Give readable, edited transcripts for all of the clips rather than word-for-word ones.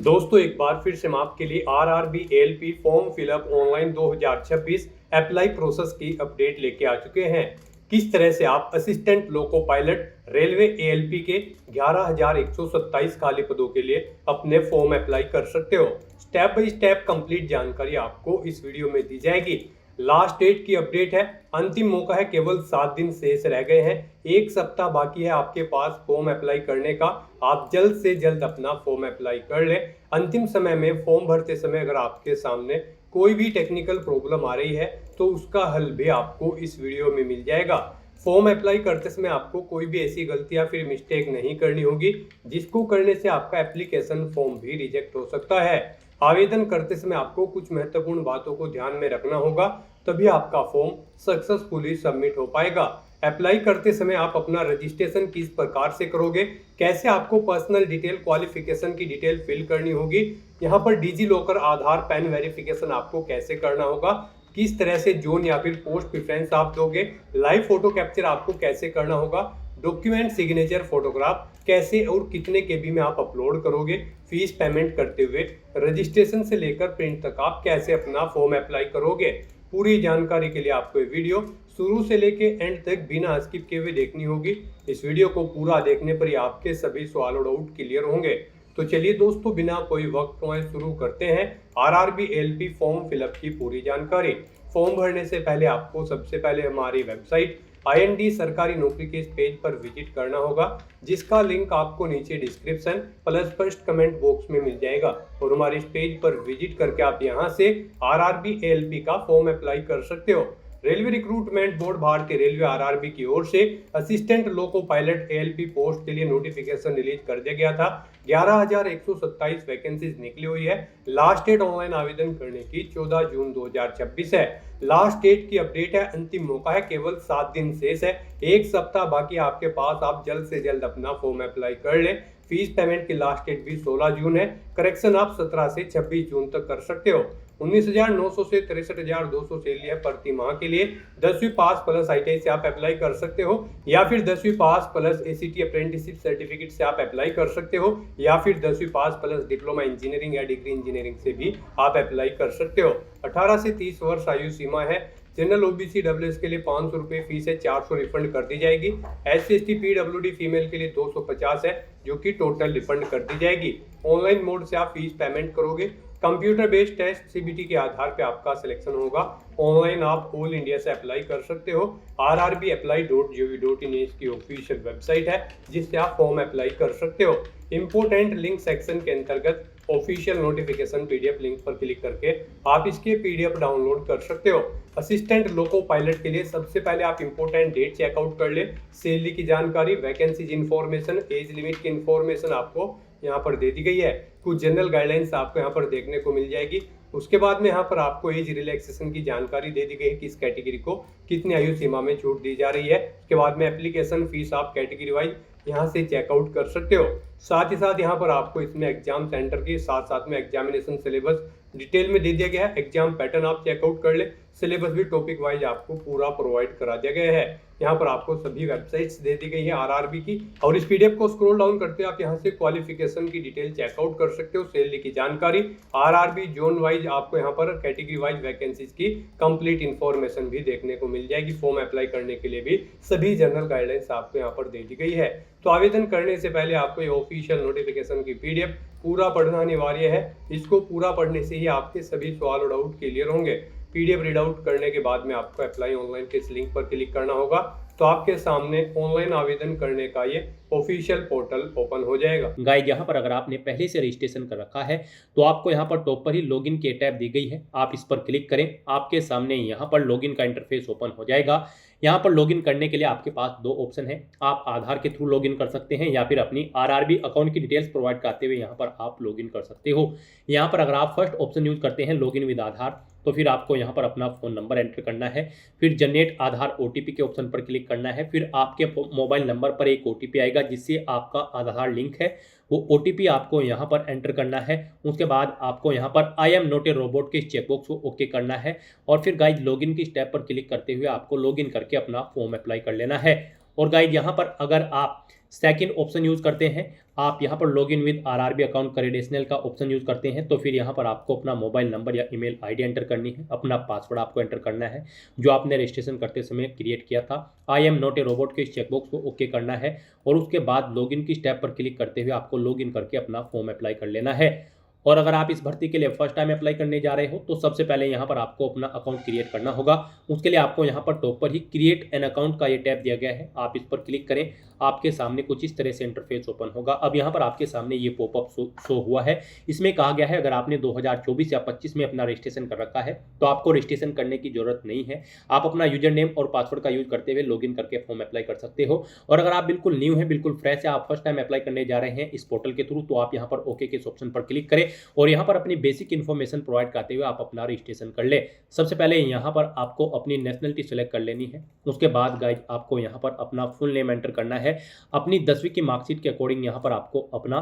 दोस्तों एक बार फिर से हम आपके लिए RRB ALP form fill up online 2026 apply process की अपडेट लेके आ चुके हैं। किस तरह से आप assistant loco pilot railway ALP के 11,127 खाली पदों के लिए अपने फॉर्म अप्लाई कर सकते हो। स्टेप बाय स्टेप कंप्लीट जानकारी आपको इस वीडियो में दी जाएगी। लास्ट डेट की अपडेट है, अंतिम मौका है, केवल 7 दिन शेष रह गए हैं। एक सप्ताह बाकी है आपके पास फॉर्म अप्लाई करने का। आप जल्द से जल्द अपना फॉर्म अप्लाई कर लें। अंतिम समय में फॉर्म भरते समय अगर आपके सामने कोई भी टेक्निकल प्रॉब्लम आ रही है तो उसका हल भी आपको इस वीडियो में मिल जाएगा। फॉर्म अप्लाई करते समय आपको कोई भी ऐसी गलती या फिर मिस्टेक नहीं करनी होगी जिसको करने से आपका एप्लीकेशन फॉर्म भी रिजेक्ट हो सकता है। आवेदन करते समय आपको कुछ महत्वपूर्ण बातों को ध्यान में रखना होगा, तभी आपका फॉर्म सक्सेसफुली सबमिट हो पाएगा। अप्लाई करते समय आप अपना रजिस्ट्रेशन किस प्रकार से करोगे, कैसे आपको पर्सनल डिटेल क्वालिफिकेशन की डिटेल फिल करनी होगी, यहाँ पर डिजी लॉकर आधार पैन वेरिफिकेशन आपको कैसे करना होगा, किस तरह से जोन या फिर पोस्ट प्रेफरेंस आप दोगे, लाइव फोटो कैप्चर आपको कैसे करना होगा, डॉक्यूमेंट सिग्नेचर फोटोग्राफ कैसे और कितने केबी में आप अपलोड करोगे, फीस पेमेंट करते हुए रजिस्ट्रेशन से लेकर प्रिंट तक आप कैसे अपना फॉर्म अप्लाई करोगे। पूरी जानकारी के लिए आपको ये वीडियो शुरू से लेके एंड तक बिना स्किप किए हुए देखनी होगी। इस वीडियो को पूरा देखने पर ही आपके सभी सवाल और डाउट क्लियर होंगे। तो चलिए दोस्तों, बिना कोई वक्त गंवाए शुरू करते हैं आरआरबी एएलपी फॉर्म फिलअप की पूरी जानकारी। फॉर्म भरने से पहले आपको सबसे पहले हमारी वेबसाइट IND सरकारी नौकरी के इस पेज पर विजिट करना होगा, जिसका लिंक आपको नीचे description plus first comment box में मिल जाएगा। और हमारे इस पेज पर विजिट करके आप यहां से आरआरबी एएलपी का फॉर्म अप्लाई कर सकते हो। रेलवे रिक्रूटमेंट बोर्ड भारतीय रेलवे आरआरबी की ओर से assistant loco pilot ALP post के लिए नोटिफिकेशन रिलीज कर दिया गया था। 11,127 वैकेंसीज निकली हुई है। लास्ट डेट ऑनलाइन आवेदन करने की 14 जून 2026 है। लास्ट डेट की अपडेट है, अंतिम मौका है, केवल 7 दिन शेष है। एक सप्ताह बाकी आपके पास, आप जल्द से जल्द अपना फॉर्म अप्लाई कर लें। फीस पेमेंट की लास्ट डेट भी 16 जून है। करेक्शन आप 17 से 26 जून तक कर सकते हो। 19,900 से 63,200 सैलरी है प्रति माह के लिए। 10वीं पास प्लस ITI से आप अप्लाई कर सकते हो, या फिर 10वीं पास प्लस ACT अप्रेंटिसशिप सर्टिफिकेट से आप अप्लाई कर सकते हो, या फिर 10वीं पास प्लस डिप्लोमा इंजीनियरिंग या डिग्री इंजीनियरिंग से भी आप अप्लाई कर सकते हो। 18 से 30 वर्ष आयु सीमा है। जनरल OBC WS के लिए 500 रुपये फीस है, 400 रिफंड कर दी जाएगी। SC ST PWD फीमेल के लिए 250 है, जो कि टोटल रिफंड कर दी जाएगी। ऑनलाइन मोड से आप फीस पेमेंट करोगे। कंप्यूटर बेस्ड टेस्ट CBT के आधार पे आपका सिलेक्शन होगा। ऑनलाइन आप ऑल इंडिया से अप्लाई कर सकते हो। rrbapply.gov.in इसकी ऑफिशियल वेबसाइट है, जिससे आप फॉर्म अप्लाई कर सकते हो। इंपोर्टेंट लिंक सेक्शन के अंतर्गत ऑफिशियल नोटिफिकेशन PDF लिंक पर क्लिक करके आप इसके PDF डाउनलोड कर सकते हो। असिस्टेंट लोको पायलट के लिए सबसे पहले आप इंपोर्टेंट डेट चेकआउट कर ले। सैलरी की जानकारी, वैकेंसीज इंफॉर्मेशन, एज लिमिट की इंफॉर्मेशन आपको यहाँ पर दे दी गई है। कुछ जनरल गाइडलाइंस आपको यहाँ पर देखने को मिल जाएगी। उसके बाद में यहाँ पर आपको एज रिलैक्सेशन की जानकारी दे दी गई है, किस कैटेगरी को कितनी आयु सीमा में छूट दी जा रही है। उसके बाद में एप्लीकेशन फीस आप कैटेगरी वाइज यहाँ से चेकआउट कर सकते हो। साथ ही साथ यहाँ पर आपको इसमें एग्जाम सेंटर के साथ साथ में एग्जामिनेशन सिलेबस डिटेल में दे दिया गया है। एग्जाम पैटर्न आप चेकआउट कर ले। सिलेबस भी टॉपिक वाइज आपको पूरा प्रोवाइड करा दिया गया है। यहाँ पर आपको सभी वेबसाइट्स दे दी गई है आरआरबी की। और इस PDF को स्क्रॉल डाउन करते आप यहाँ से क्वालिफिकेशन की डिटेल चेकआउट कर सकते हो। सैलरी की जानकारी, आरआरबी जोन वाइज आपको यहाँ पर कैटेगरी वाइज वैकेंसीज की कंप्लीट इंफॉर्मेशन भी देखने को मिल जाएगी। फॉर्म अप्लाई करने के लिए भी सभी जनरल गाइडलाइंस आपको यहाँ पर दे दी गई है। तो आवेदन करने से पहले आपको ये ऑफिशियल नोटिफिकेशन की PDF पूरा पढ़ना अनिवार्य है। इसको पूरा पढ़ने से ही आपके सभी सवाल और डाउट क्लियर होंगे। PDF रीड आउट करने के बाद में आपको अप्लाई ऑनलाइन के इस लिंक पर क्लिक करना होगा, तो आपके सामने ऑनलाइन आवेदन करने का ये ऑफिशियल पोर्टल ओपन हो जाएगा। गाइड, यहाँ पर अगर आपने पहले से रजिस्ट्रेशन कर रखा है तो आपको यहाँ पर टॉप पर ही लॉगिन की टैब दी गई है। आप इस पर क्लिक करें, आपके सामने यहाँ पर लॉगिन का इंटरफेस ओपन हो जाएगा। यहाँ पर लॉगिन करने के लिए आपके पास 2 ऑप्शन है। आप आधार के थ्रू लॉगिन कर सकते हैं, या फिर अपनी आरआरबी अकाउंट की डिटेल्स प्रोवाइड करते हुए यहाँ पर आप लॉगिन कर सकते हो। यहाँ पर अगर आप फर्स्ट ऑप्शन यूज करते हैं लॉगिन विद आधार, तो फिर आपको यहाँ पर अपना फ़ोन नंबर एंटर करना है। फिर जनरेट आधार OTP के ऑप्शन पर क्लिक करना है। फिर आपके मोबाइल नंबर पर एक OTP आएगा, जिससे आपका आधार लिंक है। वो OTP आपको यहाँ पर एंटर करना है। उसके बाद आपको यहाँ पर I am not a robot के चेकबॉक्स को ओके करना है। और फिर गाइड लॉगिन की स्टेप पर क्लिक करते हुए आपको लॉगिन करके अपना फॉर्म अप्लाई कर लेना है। और गाइड यहाँ पर अगर आप सेकंड ऑप्शन यूज़ करते हैं, आप यहाँ पर login with RRB account credential का ऑप्शन यूज़ करते हैं, तो फिर यहाँ पर आपको अपना मोबाइल नंबर या ईमेल आईडी एंटर करनी है, अपना पासवर्ड आपको एंटर करना है जो आपने रजिस्ट्रेशन करते समय क्रिएट किया था। I am not a robot के इस चेकबॉक्स को ओके करना है और उसके बाद लॉगिन की स्टेप पर क्लिक करते हुए आपको लॉगिन करके अपना फॉर्म अप्लाई कर लेना है। और अगर आप इस भर्ती के लिए फर्स्ट टाइम अप्लाई करने जा रहे हो तो सबसे पहले यहाँ पर आपको अपना अकाउंट क्रिएट करना होगा। उसके लिए आपको यहाँ पर टॉप पर ही क्रिएट एन अकाउंट का ये टैब दिया गया है, आप इस पर क्लिक करें, आपके सामने कुछ इस तरह से इंटरफेस ओपन होगा। अब यहाँ पर आपके सामने ये पॉपअप शो हुआ है। इसमें कहा गया है अगर आपने 2024 या 25 में अपना रजिस्ट्रेशन कर रखा है तो आपको रजिस्ट्रेशन करने की जरूरत नहीं है, आप अपना यूजर नेम और पासवर्ड का यूज करते हुए लॉगिन करके फॉर्म अप्लाई कर सकते हो। और अगर आप बिल्कुल न्यू हैं, बिल्कुल फ्रेश है, आप फर्स्ट टाइम अप्लाई करने जा रहे हैं इस पोर्टल के थ्रू, तो आप यहाँ पर ओके के इस ऑप्शन पर क्लिक करें और यहाँ पर अपनी बेसिक इन्फॉर्मेशन प्रोवाइड करते हुए आप अपना रजिस्ट्रेशन कर ले। सबसे पहले यहाँ पर आपको अपनी नेशनलिटी सेलेक्ट कर लेनी है। उसके बाद गाइज आपको यहाँ पर अपना फुल नेम एंटर करना है, अपनी 10वीं की मार्कशीट के अकॉर्डिंग यहाँ पर आपको अपना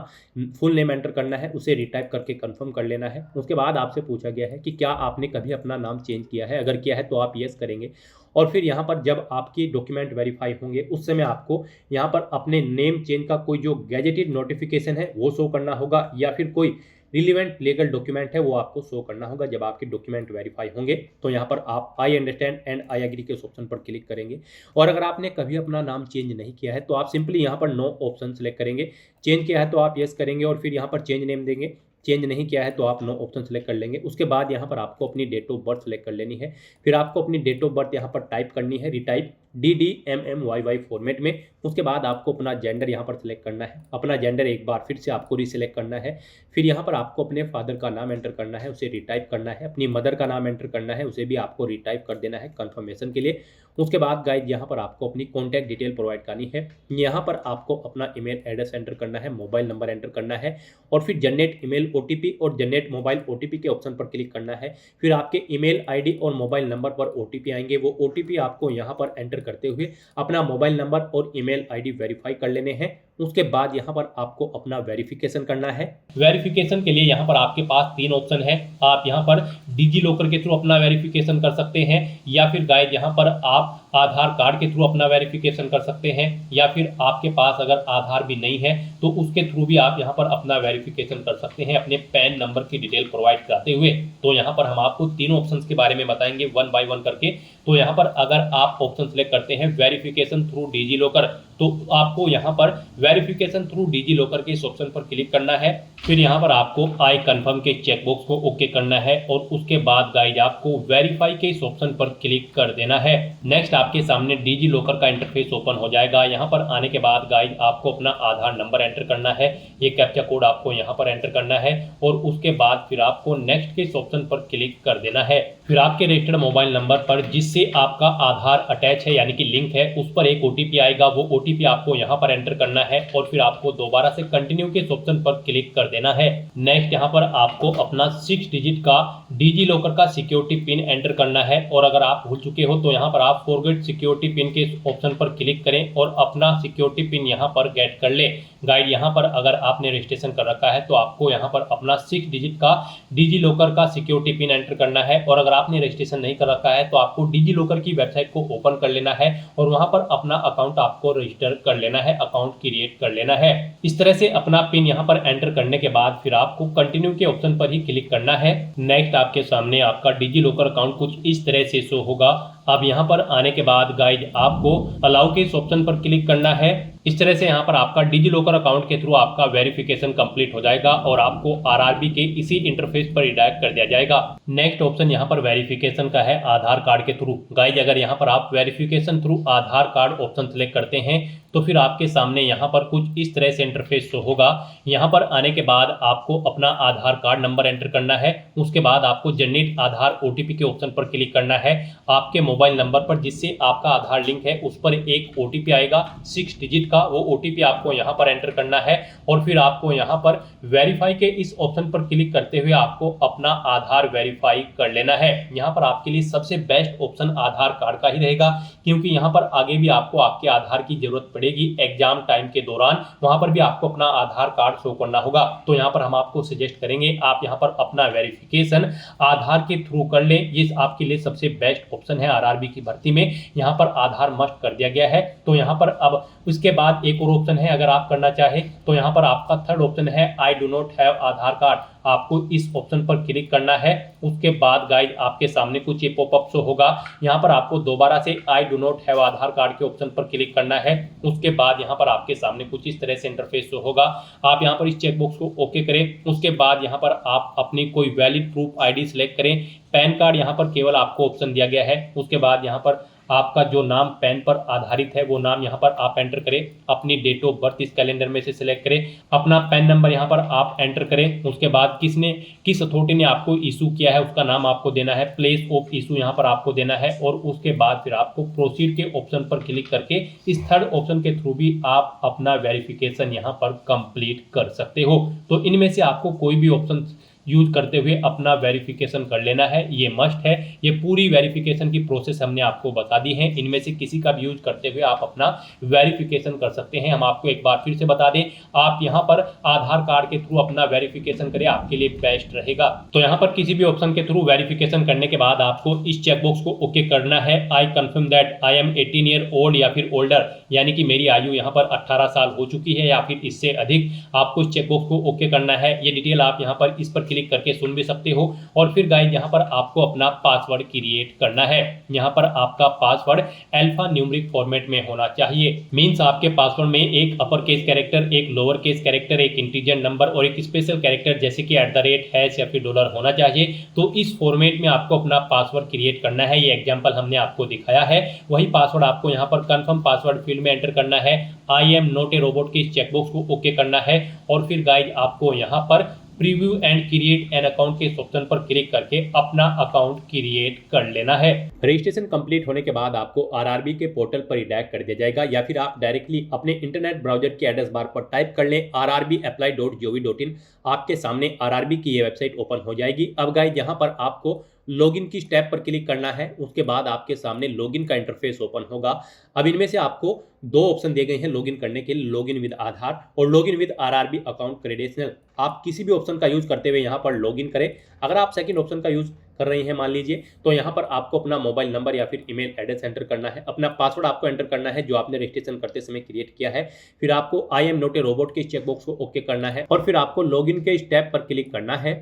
फुल नेम एंटर करना है, उसे रिटाइप करके कंफर्म कर लेना है। उसके बाद आपसे पूछा गया है कि क्या आपने कभी अपना नाम चेंज किया है, अगर किया है तो आप यस करेंगे। और फिर यहाँ पर जब आपकी डॉक्यूमेंट वेरीफाई होंगे उस समय आपको यहाँ पर अपने नेम चेंज का कोई जो गैजेटेड नोटिफिकेशन है वो शो करना होगा या फिर कोई रिलीवेंट लीगल डॉक्यूमेंट है वो आपको शो करना होगा। जब आपके डॉक्यूमेंट वेरीफाई होंगे तो यहाँ पर आप I understand and I agree के ऑप्शन पर क्लिक करेंगे। और अगर आपने कभी अपना नाम चेंज नहीं किया है तो आप सिंपली यहाँ पर नो ऑप्शन सेलेक्ट करेंगे, चेंज किया है तो आप यस करेंगे और फिर यहाँ पर चेंज नेम देंगे, चेंज नहीं किया है तो आप नो ऑप्शन सेलेक्ट कर लेंगे। उसके बाद यहाँ पर आपको अपनी डेट ऑफ बर्थ सेलेक्ट कर लेनी है, फिर आपको अपनी डेट ऑफ बर्थ यहाँ पर टाइप करनी है, रिटाइप DDMMYY फॉर्मेट में। उसके बाद आपको अपना जेंडर यहाँ पर सिलेक्ट करना है, अपना जेंडर एक बार फिर से आपको रीसिलेक्ट करना है। फिर यहाँ पर आपको अपने फादर का नाम एंटर करना है, उसे रिटाइप करना है, अपनी मदर का नाम एंटर करना है, उसे भी आपको रिटाइप कर देना है कंफर्मेशन के लिए। उसके बाद गाइज यहाँ पर आपको अपनी कॉन्टैक्ट डिटेल प्रोवाइड करनी है, यहाँ पर आपको अपना ईमेल एड्रेस एंटर करना है, मोबाइल नंबर एंटर करना है और फिर जनरेट ईमेल OTP और जनरेट मोबाइल OTP के ऑप्शन पर क्लिक करना है। फिर आपके ईमेल आईडी और मोबाइल नंबर पर OTP आएंगे, वो OTP आपको यहाँ पर एंटर करते हुए अपना मोबाइल नंबर और ईमेल आईडी वेरीफाई कर लेने हैं। उसके बाद यहाँ पर आपको अपना वेरिफिकेशन करना है। वेरिफिकेशन के लिए यहाँ पर आपके पास 3 ऑप्शन है, आप यहाँ पर डिजी लॉकर के थ्रू अपना वेरिफिकेशन कर सकते हैं या फिर गाइज यहाँ पर आप आधार कार्ड के थ्रू अपना वेरिफिकेशन कर सकते हैं या फिर आपके पास अगर आधार भी नहीं है तो उसके थ्रू भी आप यहाँ पर अपना वेरिफिकेशन कर सकते हैं अपने पैन नंबर की डिटेल प्रोवाइड कराते हुए। तो यहाँ पर हम आपको तीनों ऑप्शंस के बारे में बताएंगे 1 बाय 1 करके। तो यहाँ पर अगर आप ऑप्शन सेलेक्ट करते हैं वेरिफिकेशन थ्रू डिजी लॉकर तो आपको यहाँ पर वेरिफिकेशन थ्रू डिजी लॉकर के इस ऑप्शन पर क्लिक करना है। फिर यहाँ पर आपको आई कंफर्म के चेकबॉक्स को ओके करना है और उसके बाद गाइज आपको वेरीफाई के इस ऑप्शन पर क्लिक कर देना है। नेक्स्ट आपके सामने डिजी लॉकर का इंटरफेस ओपन हो जाएगा। यहाँ पर आने के बाद गाइज आपको अपना आधार नंबर एंटर करना है, ये कैप्चा कोड आपको यहाँ पर एंटर करना है और उसके बाद फिर आपको नेक्स्ट के इस ऑप्शन पर क्लिक कर देना है। फिर आपके रजिस्टर्ड मोबाइल नंबर पर जिससे आपका आधार अटैच है यानी कि लिंक है उस पर एक OTP आएगा, वो OTP आपको यहाँ पर एंटर करना है और फिर आपको दोबारा से कंटिन्यू के इस ऑप्शन पर क्लिक कर देना है। नेक्स्ट यहाँ पर आपको अपना 6 डिजिट का डिजी लॉकर का सिक्योरिटी पिन एंटर करना है और अगर आप भूल चुके हो तो यहाँ पर आप फॉरगेट सिक्योरिटी पिन के इस ऑप्शन पर क्लिक करें और अपना सिक्योरिटी पिन यहाँ पर गेट कर ले। गाइड यहाँ पर अगर आपने रजिस्ट्रेशन कर रखा है तो आपको यहाँ पर अपना 6 डिजिट का डिजी लॉकर का सिक्योरिटी पिन एंटर करना है और अगर आपने रजिस्ट्रेशन नहीं कर रखा है तो आपको डिजी लॉकर की वेबसाइट को ओपन कर लेना है और वहां पर अपना अकाउंट आपको रजिस्टर कर लेना है, अकाउंट क्रिएट कर लेना है। इस तरह से अपना पिन यहाँ पर एंटर करने के बाद फिर आपको कंटिन्यू के ऑप्शन पर ही क्लिक करना है। नेक्स्ट आपके सामने आपका डिजी लॉकर अकाउंट कुछ इस तरह से शो होगा। अब यहाँ पर आने के बाद गाइज आपको अलाउ के इस ऑप्शन पर क्लिक करना है। इस तरह से यहाँ पर आपका डिजी लॉकर अकाउंट के थ्रू आपका वेरिफिकेशन कंप्लीट हो जाएगा और आपको आरआरबी के इसी इंटरफेस पर रिडायरेक्ट कर दिया जाएगा। नेक्स्ट ऑप्शन यहाँ पर वेरिफिकेशन का है आधार कार्ड के थ्रू। गाइज अगर यहाँ पर आप वेरिफिकेशन थ्रू आधार कार्ड ऑप्शन सेलेक्ट करते हैं तो फिर आपके सामने यहाँ पर कुछ इस तरह से इंटरफेस शो होगा। यहाँ पर आने के बाद आपको अपना आधार कार्ड नंबर एंटर करना है, उसके बाद आपको जनरेट आधार OTP के ऑप्शन पर क्लिक करना है। आपके मोबाइल नंबर पर जिससे आपका आधार लिंक है उस पर एक OTP आएगा 6 डिजिट का, वो OTP आपको यहाँ पर एंटर करना है और फिर आपको यहाँ पर वेरीफाई के इस ऑप्शन पर क्लिक करते हुए आपको अपना आधार वेरीफाई कर लेना है। यहाँ पर आपके लिए सबसे बेस्ट ऑप्शन आधार कार्ड का ही रहेगा क्योंकि यहाँ पर आगे भी आपको आपके आधार की जरूरत पड़ेगी एग्जाम टाइम के दौरान, वहां पर भी आपको अपना आधार कार्ड शो करना होगा। तो यहाँ पर हम आपको सजेस्ट करेंगे आप यहाँ पर अपना वेरिफिकेशन आधार के थ्रू कर लें, ये आपके लिए सबसे बेस्ट ऑप्शन है। आरआरबी की भर्ती में यहाँ पर आधार मस्ट कर दिया गया है। तो यहाँ पर अब उसके बाद बाद एक और ऑप्शन है, अगर आप करना चाहें तो यहाँ पर आपका थर्ड ऑप्शन है I do not have Aadhaar card. आपको इस ऑप्शन पर क्लिक करना है। उसके बाद गाइज आपके सामने कुछ ये पॉपअप शो होगा। यहाँ पर आपको दोबारा से I do not have Aadhaar card के ऑप्शन पर क्लिक करना है। उसके बाद यहाँ पर आपके सामने कुछ इस तरह से इंटरफेस शो होगा। आप यहाँ पर इस चेकबॉक्स को ओके करें। उसके बाद यहाँ पर आप अपनी कोई वैलिड प्रूफ आईडी सिलेक्ट करें। पैन कार्ड यहाँ पर केवल आपको ऑप्शन दिया गया है। उसके बाद यहाँ पर आपका जो नाम पैन पर आधारित है वो नाम यहाँ पर आप एंटर करें। अपनी डेट ऑफ बर्थ इस कैलेंडर में से सिलेक्ट करें। अपना पैन नंबर यहाँ पर आप एंटर करें। उसके बाद किस अथॉरिटी ने आपको इशू किया है उसका नाम आपको देना है। प्लेस ऑफ इशू यहाँ पर आपको देना है। और उसके बाद फिर आपको प्रोसीड के ऑप्शन पर क्लिक करके इस थर्ड ऑप्शन के थ्रू भी आप अपना वेरिफिकेशन यहाँ पर कंप्लीट कर सकते हो। तो इनमें से आपको कोई भी ऑप्शन यूज करते हुए अपना वेरिफिकेशन कर लेना है, ये मस्ट है। ये पूरी वेरिफिकेशन की प्रोसेस हमने आपको बता दी है। इनमें से किसी का भी यूज करते हुए आप अपना वेरिफिकेशन कर सकते हैं। हम आपको एक बार फिर से बता दें, आप यहाँ पर आधार कार्ड के थ्रू अपना वेरिफिकेशन करें, आपके लिए बेस्ट रहेगा। तो यहाँ पर किसी भी ऑप्शन के थ्रू वेरिफिकेशन करने के बाद आपको इस चेकबॉक्स को ओके करना है। I confirm that I am 18 year old या फिर ओल्डर, यानी कि मेरी आयु यहाँ पर 18 साल हो चुकी है या फिर इससे अधिक। आपको इस चेकबॉक्स को ओके करना है। ये डिटेल आप यहाँ पर इस पर क्लिक करके सुन भी सकते हो। और फिर गाइस यहाँ पर आपको अपना पासवर्ड क्रिएट करना है। यहाँ पर आपका पासवर्ड अल्फा न्यूमेरिक फॉर्मेट में होना चाहिए। मींस आपके पासवर्ड में एक अपर केस कैरेक्टर, एक लोअर केस कैरेक्टर, एक इंटीजर नंबर और एक स्पेशल कैरेक्टर जैसे कि @ या फिर डॉलर होना चाहिए। तो इस फॉर्मेट में आपको अपना पासवर्ड क्रिएट करना है। ये एग्जांपल हमने आपको दिखाया है। वही पासवर्ड आपको यहाँ पर कंफर्म पासवर्ड फील्ड में एंटर करना है। I am not a robot के इस चेकबॉक्स को ओके करना है। और फिर गाइस आपको यहाँ पर preview and create an account के इस ऑप्शन पर क्लिक करके अपना अकाउंट क्रिएट कर लेना है। रजिस्ट्रेशन कंप्लीट होने के बाद आपको आरआरबी के पोर्टल पर रिडायरेक्ट कर दिया जाएगा, या फिर आप डायरेक्टली अपने इंटरनेट ब्राउजर के एड्रेस बार पर टाइप कर लें rrbapply.gov.in। आपके सामने आरआरबी की ये वेबसाइट ओपन हो जाएगी। अब गाइस यहाँ पर आपको लॉगिन की स्टेप पर क्लिक करना है। उसके बाद आपके सामने लॉगिन का इंटरफेस ओपन होगा। अब इनमें से आपको दो ऑप्शन दिए गए हैं लॉगिन करने के लिए, लॉगिन विद आधार और login with RRB account credential. आप किसी भी ऑप्शन का यूज करते हुए यहाँ पर लॉगिन करें। अगर आप सेकंड ऑप्शन का यूज कर रही हैं मान लीजिए, तो यहाँ पर आपको अपना मोबाइल नंबर या फिर ईमेल एड्रेस एंटर करना है। अपना पासवर्ड आपको एंटर करना है जो आपने रजिस्ट्रेशन करते समय क्रिएट किया है। फिर आपको I am not a robot के चेकबॉक्स को ओके करना है और फिर आपको लॉगिन के स्टेप पर क्लिक करना है।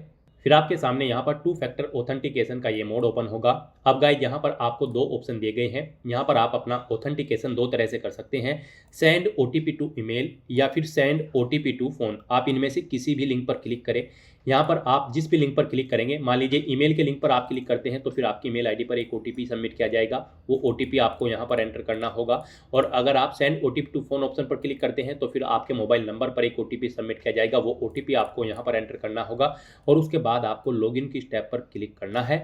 फिर आपके सामने यहाँ पर 2 फैक्टर ऑथेंटिकेशन का ये मोड ओपन होगा। अब गाइस यहाँ पर आपको दो ऑप्शन दिए गए हैं। यहाँ पर आप अपना ऑथेंटिकेशन दो तरह से कर सकते हैं, सेंड ओटीपी टू ईमेल या फिर सेंड ओटीपी टू फोन। आप इनमें से किसी भी लिंक पर क्लिक करें। यहाँ पर आप जिस भी लिंक पर क्लिक करेंगे, मान लीजिए ईमेल के लिंक पर आप क्लिक करते हैं तो फिर आपकी ईमेल आईडी पर एक ओटीपी सबमिट किया जाएगा। वो ओटीपी आपको यहाँ पर एंटर करना होगा। और अगर आप send OTP to phone option पर क्लिक करते हैं तो फिर आपके मोबाइल नंबर पर एक ओटीपी सबमिट किया जाएगा। वो ओटीपी आपको यहाँ पर एंटर करना होगा और उसके बाद आपको लॉगिन की स्टेप पर क्लिक करना है।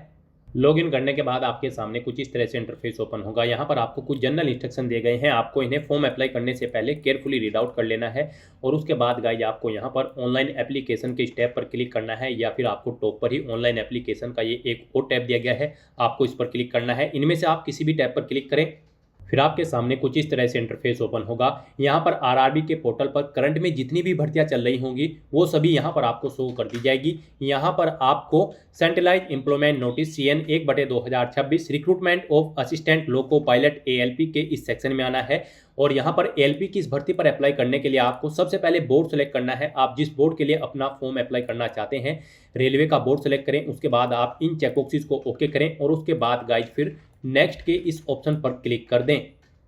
लॉगिन करने के बाद आपके सामने कुछ इस तरह से इंटरफेस ओपन होगा। यहाँ पर आपको कुछ जनरल इंस्ट्रक्शन दिए गए हैं। आपको इन्हें फॉर्म अप्लाई करने से पहले केयरफुली रीड आउट कर लेना है। और उसके बाद गाइस आपको यहाँ पर ऑनलाइन एप्लीकेशन के स्टेप पर क्लिक करना है, या फिर आपको टॉप पर ही ऑनलाइन एप्लीकेशन का ये एक और टैब दिया गया है, आपको इस पर क्लिक करना है। इनमें से आप किसी भी टैब पर क्लिक करें। फिर आपके सामने कुछ इस तरह से इंटरफेस ओपन होगा। यहाँ पर आरआरबी के पोर्टल पर करंट में जितनी भी भर्तियां चल रही होंगी वो सभी यहाँ पर आपको शो कर दी जाएगी। यहाँ पर आपको centralise employment notice CN 1/2026 recruitment of assistant loco pilot ALP के इस सेक्शन में आना है। और यहाँ पर ALP की इस भर्ती पर अप्लाई करने के लिए आपको सबसे पहले बोर्ड सेलेक्ट करना है। आप जिस बोर्ड के लिए अपना फॉर्म अप्लाई करना चाहते हैं, रेलवे का बोर्ड सेलेक्ट करें। उसके बाद आप इन चेकबॉक्सेस को ओके करें और उसके बाद गाइस फिर नेक्स्ट के इस ऑप्शन पर क्लिक कर दें।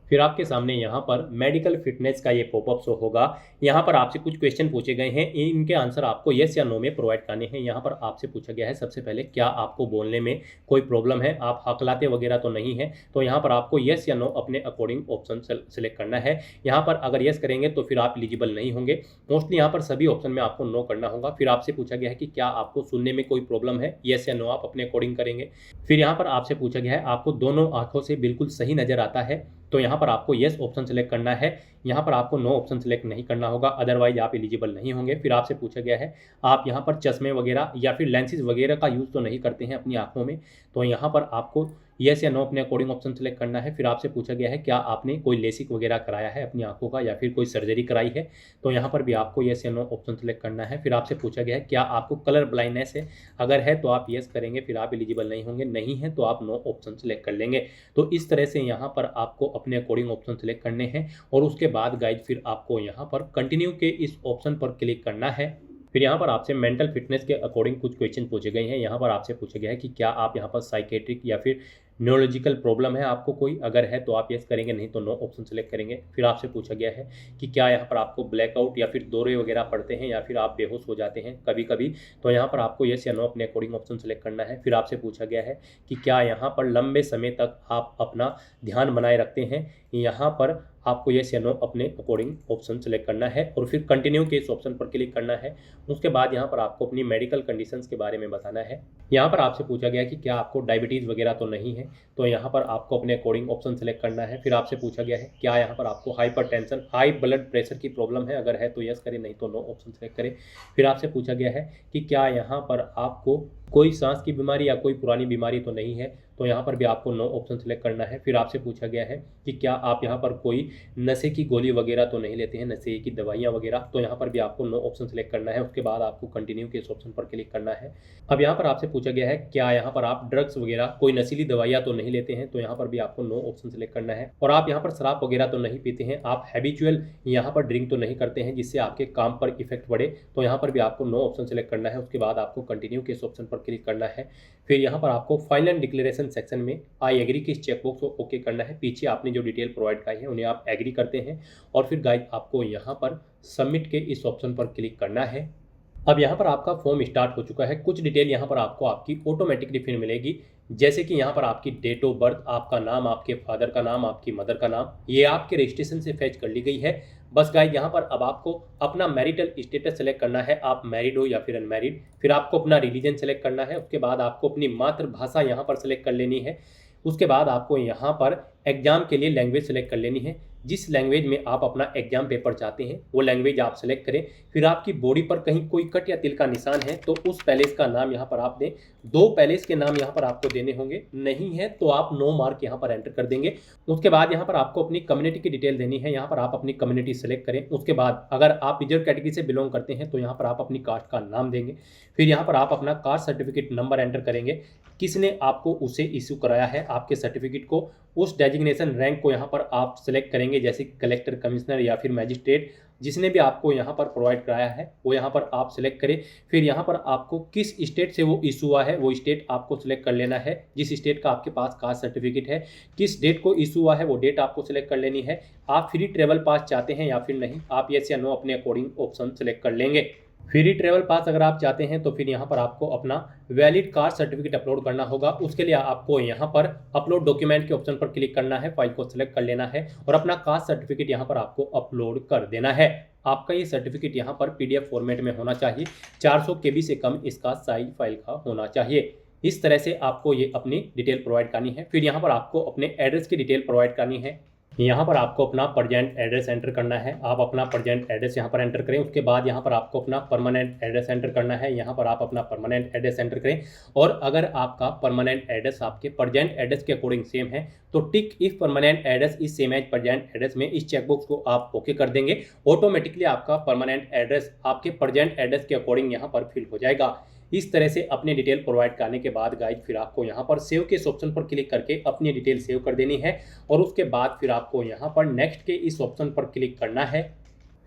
फिर आपके सामने यहाँ पर मेडिकल फिटनेस का ये पॉपअप शो होगा। यहाँ पर आपसे कुछ क्वेश्चन पूछे गए हैं, इनके आंसर आपको येस या नो में प्रोवाइड करने हैं। यहाँ पर आपसे पूछा गया है सबसे पहले, क्या आपको बोलने में कोई प्रॉब्लम है, आप हकलाते वगैरह तो नहीं है। तो यहाँ पर आपको येस या नो अपने अकॉर्डिंग ऑप्शन सेलेक्ट करना है। यहाँ पर अगर येस करेंगे तो फिर आप एलिजिबल नहीं होंगे। मोस्टली यहाँ पर सभी ऑप्शन में आपको नो करना होगा। फिर आपसे पूछा गया है कि क्या आपको सुनने में कोई प्रॉब्लम है, येस या नो आप अपने अकॉर्डिंग करेंगे। फिर यहाँ पर आपसे पूछा गया है आपको दोनों आंखों से बिल्कुल सही नजर आता है, तो यहाँ पर आपको येस ऑप्शन सेलेक्ट करना है। यहाँ पर आपको नो ऑप्शन सेलेक्ट नहीं करना होगा, अदरवाइज आप एलिजिबल नहीं होंगे। फिर आपसे पूछा गया है आप यहाँ पर चश्मे वगैरह या फिर लेंसेज वगैरह का यूज़ तो नहीं करते हैं अपनी आंखों में, तो यहाँ पर आपको येस या नो अपने अकॉर्डिंग ऑप्शन सेलेक्ट करना है। फिर आपसे पूछा गया है क्या आपने कोई लेसिक वगैरह कराया है अपनी आंखों का या फिर कोई सर्जरी कराई है, तो यहाँ पर भी आपको येस या नो ऑप्शन सेलेक्ट करना है। फिर आपसे पूछा गया है क्या आपको कलर ब्लाइंडनेस है, अगर है तो आप येस करेंगे, फिर आप एलिजिबल नहीं होंगे, नहीं है तो आप नो ऑप्शन सेलेक्ट कर लेंगे। तो इस तरह से यहाँ पर आपको अपने अकॉर्डिंग ऑप्शन सेलेक्ट करने हैं और उसके बाद गाइज फिर आपको यहाँ पर कंटिन्यू के इस ऑप्शन पर क्लिक करना है। फिर यहाँ पर आपसे मेंटल फिटनेस के अकॉर्डिंग कुछ क्वेश्चन पूछे गए हैं। यहाँ पर आपसे पूछा गया है कि क्या आप यहाँ पर साइकेट्रिक या फिर न्यूरोलॉजिकल प्रॉब्लम है आपको कोई, अगर है तो आप यस करेंगे, नहीं तो नो ऑप्शन सेलेक्ट करेंगे। फिर आपसे पूछा गया है कि क्या यहाँ पर आपको ब्लैकआउट या फिर दौरे वगैरह पड़ते हैं या फिर आप बेहोश हो जाते हैं कभी कभी, तो यहाँ पर आपको यस या नो अपने अकॉर्डिंग ऑप्शन सेलेक्ट करना है। फिर आपसे पूछा गया है कि क्या यहाँ पर लंबे समय तक आप अपना ध्यान बनाए रखते हैं, यहाँ पर आपको येस या नो अपने अकॉर्डिंग ऑप्शन सेलेक्ट करना है और फिर कंटिन्यू के इस ऑप्शन पर क्लिक करना है। उसके बाद यहाँ पर आपको अपनी मेडिकल कंडीशंस के बारे में बताना है। यहाँ पर आपसे पूछा गया कि क्या आपको डायबिटीज़ वगैरह तो नहीं है, तो यहाँ पर आपको अपने अकॉर्डिंग ऑप्शन सेलेक्ट करना है। फिर आपसे पूछा गया है क्या यहाँ पर आपको हाइपरटेंशन हाई ब्लड प्रेशर की प्रॉब्लम है, अगर है तो यस करें, नहीं तो नो ऑप्शन सेलेक्ट करें। फिर आपसे पूछा गया है कि क्या यहाँ पर आपको कोई सांस की बीमारी या कोई पुरानी बीमारी तो नहीं है, तो यहाँ पर भी आपको नो ऑप्शन सेलेक्ट करना है। फिर आपसे पूछा गया है कि क्या आप यहाँ पर कोई नशे की गोली वगैरह तो नहीं लेते हैं, नशे की दवाइयाँ वगैरह, तो यहाँ पर भी आपको नो ऑप्शन सेलेक्ट करना है। उसके बाद आपको कंटिन्यू के इस ऑप्शन पर क्लिक करना है। अब यहाँ पर आपसे पूछा गया है क्या यहाँ पर आप ड्रग्स वगैरह कोई नशीली दवाइयाँ तो नहीं लेते हैं, तो यहाँ पर भी आपको नो ऑप्शन सेलेक्ट करना है। और आप यहाँ पर शराब वगैरह तो नहीं पीते हैं, आप हैबिचुअल यहाँ पर ड्रिंक तो नहीं करते हैं जिससे आपके काम पर इफेक्ट पड़े, तो यहाँ पर भी आपको नो ऑप्शन सेलेक्ट करना है। उसके बाद आपको कंटिन्यू के इस ऑप्शन पर क्लिक करना है। फिर यहाँ पर आपको फाइनल डिक्लेरेशन सेक्शन में आई एग्री के इस चेकबॉक्स को ओके करना है। पीछे आपने जो डिटेल प्रोवाइड कराई है उन्हें आप एग्री करते हैं और फिर गाइस आपको यहाँ पर सबमिट के इस ऑप्शन पर क्लिक करना है। अब यहाँ पर आपका फॉर्म स्टार्ट हो चुका है। कुछ डिटेल यहाँ पर आपको आपकी ऑटोमेटिकली फिर मिलेगी, जैसे कि यहाँ पर आपकी डेट ऑफ बर्थ, आपका नाम, आपके फादर का नाम, आपकी मदर का नाम, ये आपके रजिस्ट्रेशन से फैच कर ली गई है। बस गाइस यहाँ पर अब आपको अपना मैरिटल स्टेटस सेलेक्ट करना है, आप मैरिड हो या फिर अनमैरिड। फिर आपको अपना रिलीजन सेलेक्ट करना है। उसके बाद आपको अपनी मातृभाषा यहाँ पर सेलेक्ट कर लेनी है। उसके बाद आपको यहाँ पर एग्जाम के लिए लैंग्वेज सेलेक्ट कर लेनी है। जिस लैंग्वेज में आप अपना एग्जाम पेपर चाहते हैं वो लैंग्वेज आप सेलेक्ट करें। फिर आपकी बॉडी पर कहीं कोई कट या तिल का निशान है तो उस पैलेस का नाम यहाँ पर आप दें। 2 पैलेस के नाम यहाँ पर आपको देने होंगे, नहीं है तो आप नो मार्क यहाँ पर एंटर कर देंगे। उसके बाद यहाँ पर आपको अपनी कम्युनिटी की डिटेल देनी है। यहाँ पर आप अपनी कम्युनिटी सेलेक्ट करें। उसके बाद अगर आप रिजर्व कैटेगरी से बिलोंग करते हैं तो यहाँ पर आप अपनी कास्ट का नाम देंगे। फिर यहाँ पर आप अपना कास्ट सर्टिफिकेट नंबर एंटर करेंगे, किसने आपको उसे इशू कराया है आपके सर्टिफिकेट को, उस डेजिग्नेशन रैंक को यहाँ पर आप सेलेक्ट करेंगे, जैसे कलेक्टर, कमिश्नर या फिर मैजिस्ट्रेट, जिसने भी आपको यहाँ पर प्रोवाइड कराया है वो यहाँ पर आप सेलेक्ट करें। फिर यहाँ पर आपको किस स्टेट से वो इशू हुआ है वो स्टेट आपको सेलेक्ट कर लेना है। जिस स्टेट का आपके पास कास्ट सर्टिफिकेट है, किस डेट को इशू हुआ है वो डेट आपको सेलेक्ट कर लेनी है। आप फ्री ट्रेवल पास चाहते हैं या फिर नहीं, आप यस या नो अपने अकॉर्डिंग ऑप्शन सेलेक्ट कर लेंगे। फ्री ट्रेवल पास अगर आप चाहते हैं तो फिर यहाँ पर आपको अपना वैलिड कास्ट सर्टिफिकेट अपलोड करना होगा। उसके लिए आपको यहाँ पर अपलोड डॉक्यूमेंट के ऑप्शन पर क्लिक करना है, फाइल को सिलेक्ट कर लेना है और अपना कास्ट सर्टिफिकेट यहाँ पर आपको अपलोड कर देना है। आपका ये सर्टिफिकेट यहाँ पर PDF फॉर्मेट में होना चाहिए, 400 KB से कम इसका साइज फाइल का होना चाहिए। इस तरह से आपको ये अपनी डिटेल प्रोवाइड करनी है। फिर यहाँ पर आपको अपने एड्रेस की डिटेल प्रोवाइड करनी है। यहाँ पर आपको अपना प्रेजेंट एड्रेस एंटर करना है। आप अपना प्रेजेंट एड्रेस यहाँ पर एंटर करें। उसके बाद यहाँ पर आपको अपना परमानेंट एड्रेस एंटर करना है। यहाँ पर आप अपना परमानेंट एड्रेस एंटर करें और अगर आपका परमानेंट एड्रेस आपके प्रेजेंट एड्रेस के अकॉर्डिंग सेम है तो tick if permanent address is same as present address में इस चेकबॉक्स को आप ओके कर देंगे। ऑटोमेटिकली आपका परमानेंट एड्रेस आपके प्रेजेंट एड्रेस के अकॉर्डिंग यहाँ पर फिल हो जाएगा। इस तरह से अपनी डिटेल प्रोवाइड करने के बाद गाइज फिर आपको यहाँ पर सेव के इस ऑप्शन पर क्लिक करके अपनी डिटेल सेव कर देनी है और उसके बाद फिर आपको यहाँ पर नेक्स्ट के इस ऑप्शन पर क्लिक करना है।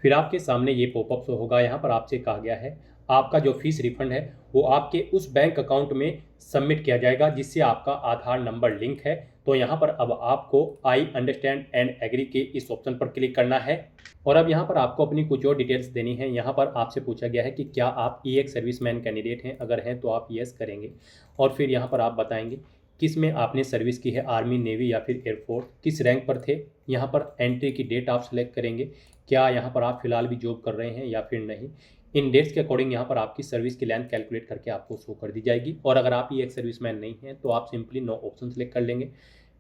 फिर आपके सामने ये पॉपअप शो होगा। यहाँ पर आपसे कहा गया है आपका जो फीस रिफंड है वो आपके उस बैंक अकाउंट में सबमिट किया जाएगा जिससे आपका आधार नंबर लिंक है। तो यहाँ पर अब आपको आई अंडरस्टैंड एंड एग्री के इस ऑप्शन पर क्लिक करना है और अब यहाँ पर आपको अपनी कुछ और डिटेल्स देनी है। यहाँ पर आपसे पूछा गया है कि क्या आप EX सर्विसमैन कैंडिडेट हैं, अगर हैं तो आप यस करेंगे और फिर यहाँ पर आप बताएंगे किस में आपने सर्विस की है, आर्मी, नेवी या फिर एयरफोर्स, किस रैंक पर थे। यहाँ पर एंट्री की डेट आप सेलेक्ट करेंगे, क्या यहाँ पर आप फिलहाल भी जॉब कर रहे हैं या फिर नहीं। इन डेट्स के अकॉर्डिंग यहाँ पर आपकी सर्विस की लेंथ कैलकुलेट करके आपको शो कर दी जाएगी और अगर आप EX सर्विसमैन नहीं हैं तो आप सिंपली नो ऑप्शन सेलेक्ट कर लेंगे।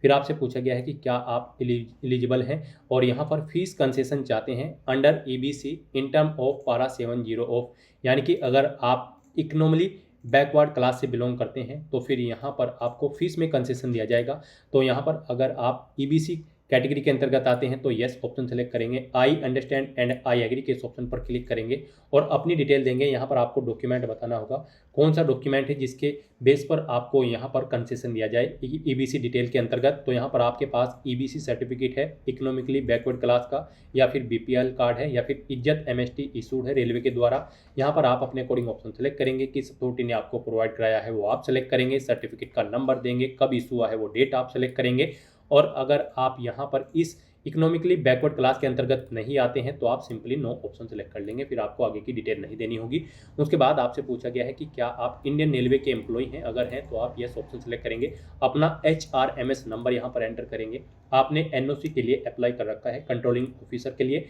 फिर आपसे पूछा गया है कि क्या आप एलिजिबल हैं और यहाँ पर फीस कंसेशन चाहते हैं under EBC in term of पारा 70 ऑफ, यानी कि अगर आप इकोनॉमी बैकवर्ड क्लास से बिलोंग करते हैं तो फिर यहाँ पर आपको फीस में कंसेशन दिया जाएगा। तो यहाँ पर अगर आप ईबीसी कैटेगरी के अंतर्गत आते हैं तो यस ऑप्शन सेलेक्ट करेंगे, I understand and I agree के इस ऑप्शन पर क्लिक करेंगे और अपनी डिटेल देंगे। यहाँ पर आपको डॉक्यूमेंट बताना होगा कौन सा डॉक्यूमेंट है जिसके बेस पर आपको यहाँ पर कंसेशन दिया जाए ईबीसी डिटेल के अंतर्गत। तो यहाँ पर आपके पास ईबीसी सर्टिफिकेट है इकोनॉमिकली बैकवर्ड क्लास का, या फिर बीपीएल कार्ड है, या फिर इज्जत एमएसटी इशूड है रेलवे के द्वारा। यहाँ पर आप अपने अकॉर्डिंग ऑप्शन सेलेक्ट करेंगे, किस अथॉरिटी ने आपको प्रोवाइड कराया है वो आप सेलेक्ट करेंगे, सर्टिफिकेट का नंबर देंगे, कब इशू हुआ है वो डेट आप सेलेक्ट करेंगे। और अगर आप यहाँ पर इस इकोनॉमिकली बैकवर्ड क्लास के अंतर्गत नहीं आते हैं तो आप सिंपली नो ऑप्शन सेलेक्ट कर लेंगे, फिर आपको आगे की डिटेल नहीं देनी होगी। उसके बाद आपसे पूछा गया है कि क्या आप इंडियन रेलवे के एम्प्लॉय हैं, अगर हैं तो आप यस ऑप्शन सेलेक्ट करेंगे, अपना HRMS नंबर यहाँ पर एंटर करेंगे। आपने NOC के लिए अप्लाई कर रखा है कंट्रोलिंग ऑफिसर के लिए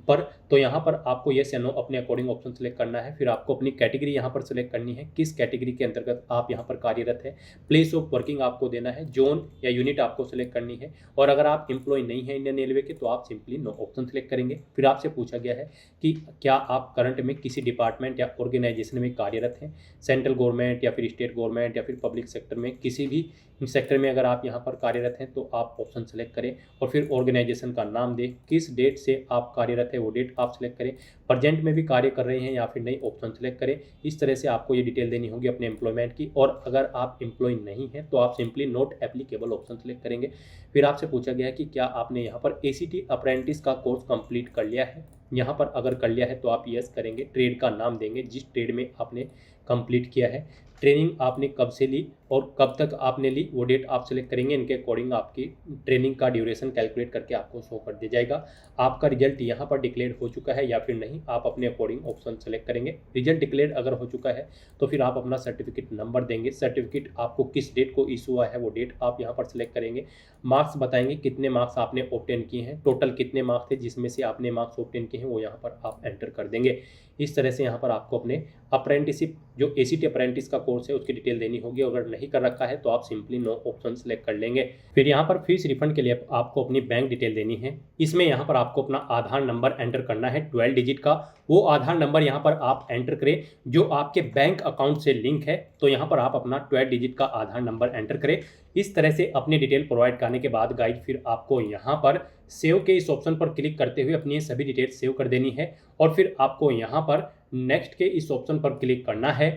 पर, तो यहाँ पर आपको यस या नो अपने अकॉर्डिंग ऑप्शन सेलेक्ट करना है। फिर आपको अपनी कैटेगरी यहाँ पर सेलेक्ट करनी है, किस कैटेगरी के अंतर्गत आप यहाँ पर कार्यरत है, प्लेस ऑफ वर्किंग आपको देना है, जोन या यूनिट आपको सेलेक्ट करनी है। और अगर आप एम्प्लॉय नहीं है इंडियन रेलवे के तो आप सिंपली नो ऑप्शन सेलेक्ट करेंगे। फिर आपसे पूछा गया है कि क्या आप करंट में किसी डिपार्टमेंट या ऑर्गेनाइजेशन में कार्यरत हैं, सेंट्रल गवर्नमेंट या फिर स्टेट गवर्नमेंट या फिर पब्लिक सेक्टर में, किसी भी सेक्टर में अगर आप यहाँ पर कार्यरत हैं तो आप ऑप्शन सेलेक्ट करें और फिर ऑर्गेनाइजेशन का नाम दें, किस डेट से आप कार्यरत है वो डेट आप सेलेक्ट करें, प्रेजेंट में भी कार्य कर रहे हैं या फिर नहीं ऑप्शन सेलेक्ट करें। इस तरह से आपको ये डिटेल देनी होगी अपने एम्प्लॉयमेंट की। और अगर आप एम्प्लॉय नहीं हैं तो आप simply not applicable option select करेंगे। फिर आपसे पूछा गया है कि क्या आपने यहाँ पर ACT अप्रेंटिस का कोर्स कंप्लीट कर लिया है, यहाँ पर अगर कर लिया है तो आप यस करेंगे, ट्रेड का नाम देंगे जिस ट्रेड में आपने कंप्लीट किया है, ट्रेनिंग आपने कब से ली और कब तक आपने ली वो डेट आप सेलेक्ट करेंगे। इनके अकॉर्डिंग आपकी ट्रेनिंग का ड्यूरेशन कैलकुलेट करके आपको शो कर दिया जाएगा। आपका रिजल्ट यहाँ पर डिक्लेयर हो चुका है या फिर नहीं, आप अपने अकॉर्डिंग ऑप्शन सेलेक्ट करेंगे। रिजल्ट डिक्लेयर अगर हो चुका है तो फिर आप अपना सर्टिफिकेट नंबर देंगे, सर्टिफिकेट आपको किस डेट को इशू हुआ है वो डेट आप यहाँ पर सेलेक्ट करेंगे। मार्क्स बताएंगे कितने मार्क्स आपने ऑब्टेन किए हैं, टोटल कितने मार्क्स थे जिसमें से आपने मार्क्स ऑब्टेन किए हैं वो यहाँ पर आप एंटर कर देंगे। इस तरह से यहाँ पर आपको अपने अप्रेंटिसिप जो ACT अप्रेंटिस का कोर्स है उसकी डिटेल देनी होगी। अगर नहीं कर रखा है तो आप सिंपली नो ऑप्शन सेलेक्ट कर लेंगे। फिर यहाँ पर फीस रिफंड के लिए आपको अपनी बैंक डिटेल देनी है। इसमें यहाँ पर आपको अपना आधार नंबर एंटर करना है 12 डिजिट का। वो आधार नंबर यहाँ पर आप एंटर करें जो आपके बैंक अकाउंट से लिंक है, तो यहाँ पर आप अपना 12 डिजिट का आधार नंबर एंटर करें। इस तरह से अपनी डिटेल प्रोवाइड करने के बाद गाइड फिर आपको यहाँ पर सेव के इस ऑप्शन पर क्लिक करते हुए अपनी सभी डिटेल सेव कर देनी है और फिर आपको यहाँ पर नेक्स्ट के इस ऑप्शन पर क्लिक करना है।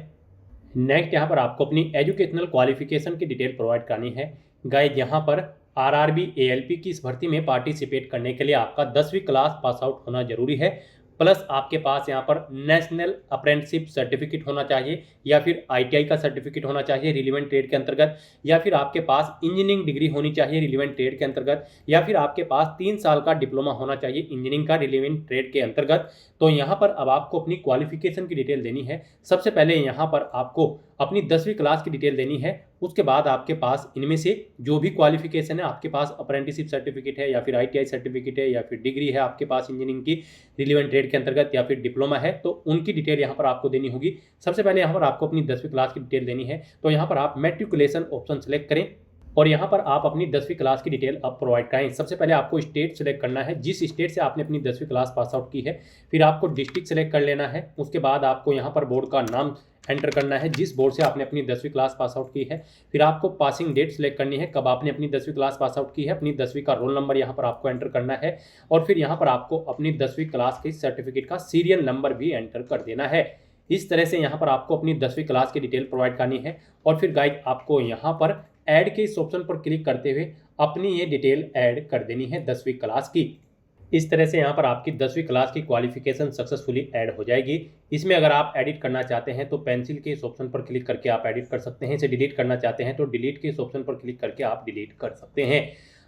नेक्स्ट यहाँ पर आपको अपनी एजुकेशनल क्वालिफिकेशन की डिटेल प्रोवाइड करनी है। गाइड यहाँ पर RRB ALP की इस भर्ती में पार्टिसिपेट करने के लिए आपका 10वीं क्लास पास आउट होना जरूरी है, प्लस आपके पास यहाँ पर नेशनल अप्रेंटिसशिप सर्टिफिकेट होना चाहिए या फिर ITI का सर्टिफिकेट होना चाहिए रिलीवेंट ट्रेड के अंतर्गत, या फिर आपके पास इंजीनियरिंग डिग्री होनी चाहिए रिलीवेंट ट्रेड के अंतर्गत, या फिर आपके पास 3 साल का डिप्लोमा होना चाहिए इंजीनियरिंग का रिलीवेंट ट्रेड के अंतर्गत। तो यहाँ पर अब आपको अपनी क्वालिफिकेशन की डिटेल देनी है। सबसे पहले यहाँ पर आपको अपनी 10वीं क्लास की डिटेल देनी है। उसके बाद आपके पास इनमें से जो भी क्वालिफिकेशन है, आपके पास अप्रेंटिसशिप सर्टिफिकेट है या फिर ITI सर्टिफिकेट है या फिर डिग्री है आपके पास इंजीनियरिंग की रिलीवेंट ट्रेड के अंतर्गत या फिर डिप्लोमा है, तो उनकी डिटेल यहाँ पर आपको देनी होगी। सबसे पहले यहाँ पर आपको अपनी 10वीं क्लास की डिटेल देनी है, तो यहाँ पर आप मैट्रिकुलेशन ऑप्शन सेलेक्ट करें और यहाँ पर आप अपनी 10वीं क्लास की डिटेल आप प्रोवाइड कराएं। सबसे पहले आपको स्टेट सेलेक्ट करना है, जिस स्टेट से आपने अपनी 10वीं क्लास पास आउट की है। फिर आपको डिस्ट्रिक्ट सेलेक्ट कर लेना है। उसके बाद आपको यहाँ पर बोर्ड का नाम एंटर करना है जिस बोर्ड से आपने अपनी 10वीं क्लास पास आउट की है। फिर आपको पासिंग डेट सेलेक्ट करनी है, कब आपने अपनी 10वीं क्लास पास आउट की है। अपनी 10वीं का रोल नंबर यहाँ पर आपको एंटर करना है और फिर यहाँ पर आपको अपनी 10वीं क्लास के सर्टिफिकेट का सीरियल नंबर भी एंटर कर देना है। इस तरह से यहाँ पर आपको अपनी 10वीं क्लास की डिटेल प्रोवाइड करनी है और फिर गाइड आपको यहाँ पर ऐड के इस ऑप्शन पर क्लिक करते हुए अपनी ये डिटेल ऐड कर देनी है 10वीं क्लास की। इस तरह से यहाँ पर आपकी 10वीं क्लास की क्वालिफिकेशन सक्सेसफुली ऐड हो जाएगी। इसमें अगर आप एडिट करना चाहते हैं तो पेंसिल के इस ऑप्शन पर क्लिक करके आप एडिट कर सकते हैं। इसे डिलीट करना चाहते हैं तो डिलीट के इस ऑप्शन पर क्लिक करके आप डिलीट कर सकते हैं।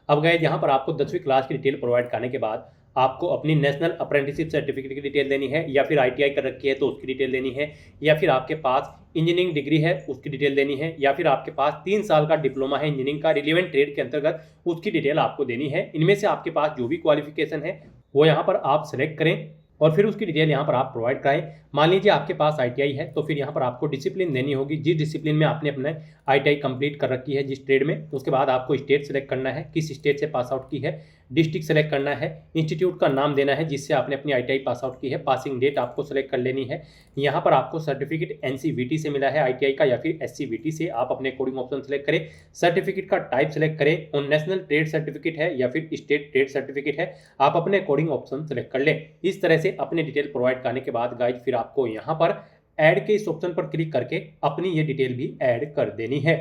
अब गए यहाँ पर आपको 10वीं क्लास की डिटेल प्रोवाइड करने के बाद आपको अपनी नेशनल अप्रेंटिसशिप सर्टिफिकेट की डिटेल देनी है, या फिर ITI कर रखी है तो उसकी डिटेल देनी है, या फिर आपके पास इंजीनियरिंग डिग्री है उसकी डिटेल देनी है, या फिर आपके पास 3 साल का डिप्लोमा है इंजीनियरिंग का रिलीवेंट ट्रेड के अंतर्गत उसकी डिटेल आपको देनी है। इनमें से आपके पास जो भी क्वालिफिकेशन है वो यहाँ पर आप सेलेक्ट करें और फिर उसकी डिटेल यहाँ पर आप प्रोवाइड कराएं। मान लीजिए आपके पास ITI है तो फिर यहाँ पर आपको डिसिप्लिन देनी होगी, जिस डिसिप्लिन में आपने अपने ITI कंप्लीट कर रखी है जिस ट्रेड में। उसके बाद आपको स्टेट सेलेक्ट करना है, किस स्टेट से पास आउट की है। डिस्ट्रिक्ट सेलेक्ट करना है, इंस्टीट्यूट का नाम देना है जिससे आपने अपनी आईटीआई पास आउट की है, पासिंग डेट आपको सेलेक्ट कर लेनी है। यहाँ पर आपको सर्टिफिकेट एनसीवीटी से मिला है आईटीआई का या फिर एससीवीटी से, आप अपने कोडिंग ऑप्शन सेलेक्ट करें। सर्टिफिकेट का टाइप सेलेक्ट करें, और नेशनल ट्रेड सर्टिफिकेट है या फिर स्टेट ट्रेड सर्टिफिकेट है, आप अपने कोडिंग ऑप्शन सेलेक्ट कर लें। इस तरह से अपने डिटेल प्रोवाइड करने के बाद गाइज फिर आपको यहाँ पर ऐड के इस ऑप्शन पर क्लिक करके अपनी ये डिटेल भी ऐड कर देनी है।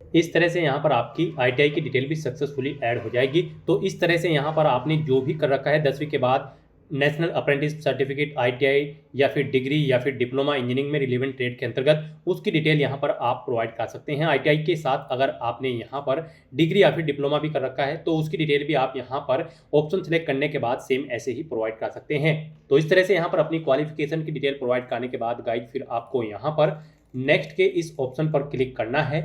इस तरह से यहाँ पर आपकी आईटीआई की डिटेल भी सक्सेसफुली ऐड हो जाएगी। तो इस तरह से यहाँ पर आपने जो भी कर रखा है 10वीं के बाद नेशनल अप्रेंटिस सर्टिफिकेट, आईटीआई या फिर डिग्री या फिर डिप्लोमा इंजीनियरिंग में रिलेवेंट ट्रेड के अंतर्गत, उसकी डिटेल यहाँ पर आप प्रोवाइड कर सकते हैं। आईटीआई के साथ अगर आपने यहाँ पर डिग्री या फिर डिप्लोमा भी कर रखा है तो उसकी डिटेल भी आप यहाँ पर ऑप्शन सेलेक्ट करने के बाद सेम ऐसे ही प्रोवाइड कर सकते हैं। तो इस तरह से यहाँ पर अपनी क्वालिफिकेशन की डिटेल प्रोवाइड करने के बाद गाइड फिर आपको यहाँ पर नेक्स्ट के इस ऑप्शन पर क्लिक करना है।